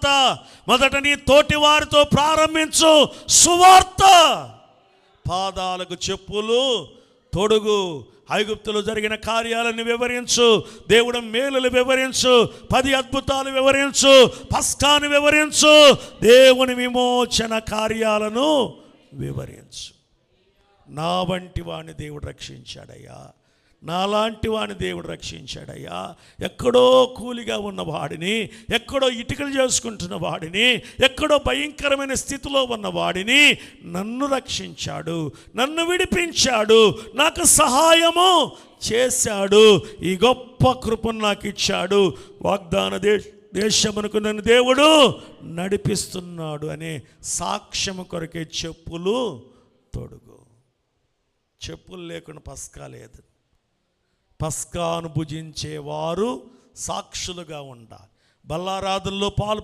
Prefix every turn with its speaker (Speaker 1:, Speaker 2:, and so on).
Speaker 1: సువార్త. మొదట నీ తోటి వారితో ప్రారంభించు సువార్త. పాదాలకు చెప్పులు తొడుగు. ఐగుప్తులో జరిగిన కార్యాలను వివరించు. దేవుడు మేలులు వివరించు. 10 అద్భుతాలు వివరించు. పస్కాను వివరించు. దేవుని విమోచన కార్యాలను వివరించు. నా వంటి వాడిని దేవుడు రక్షించాడయ్యా, నాలాంటి వాడిని దేవుడు రక్షించాడయ్యా. ఎక్కడో కూలిగా ఉన్నవాడిని, ఎక్కడో ఇటుకలు చేసుకుంటున్న వాడిని, ఎక్కడో భయంకరమైన స్థితిలో ఉన్నవాడిని నన్ను రక్షించాడు, నన్ను విడిపించాడు, నాకు సహాయము చేశాడు, ఈ గొప్ప కృపను నాకు ఇచ్చాడు, వాగ్దాన దేశమునకు నన్ను దేవుడు నడిపిస్తున్నాడు అనే సాక్ష్యము కొరకే చెప్పులు తొడుగు. చెప్పులు లేకుండా పస్కా లేదు. పస్కాను భుజించేవారు సాక్షులుగా ఉండాలి. బల్లారాధనలో పాలు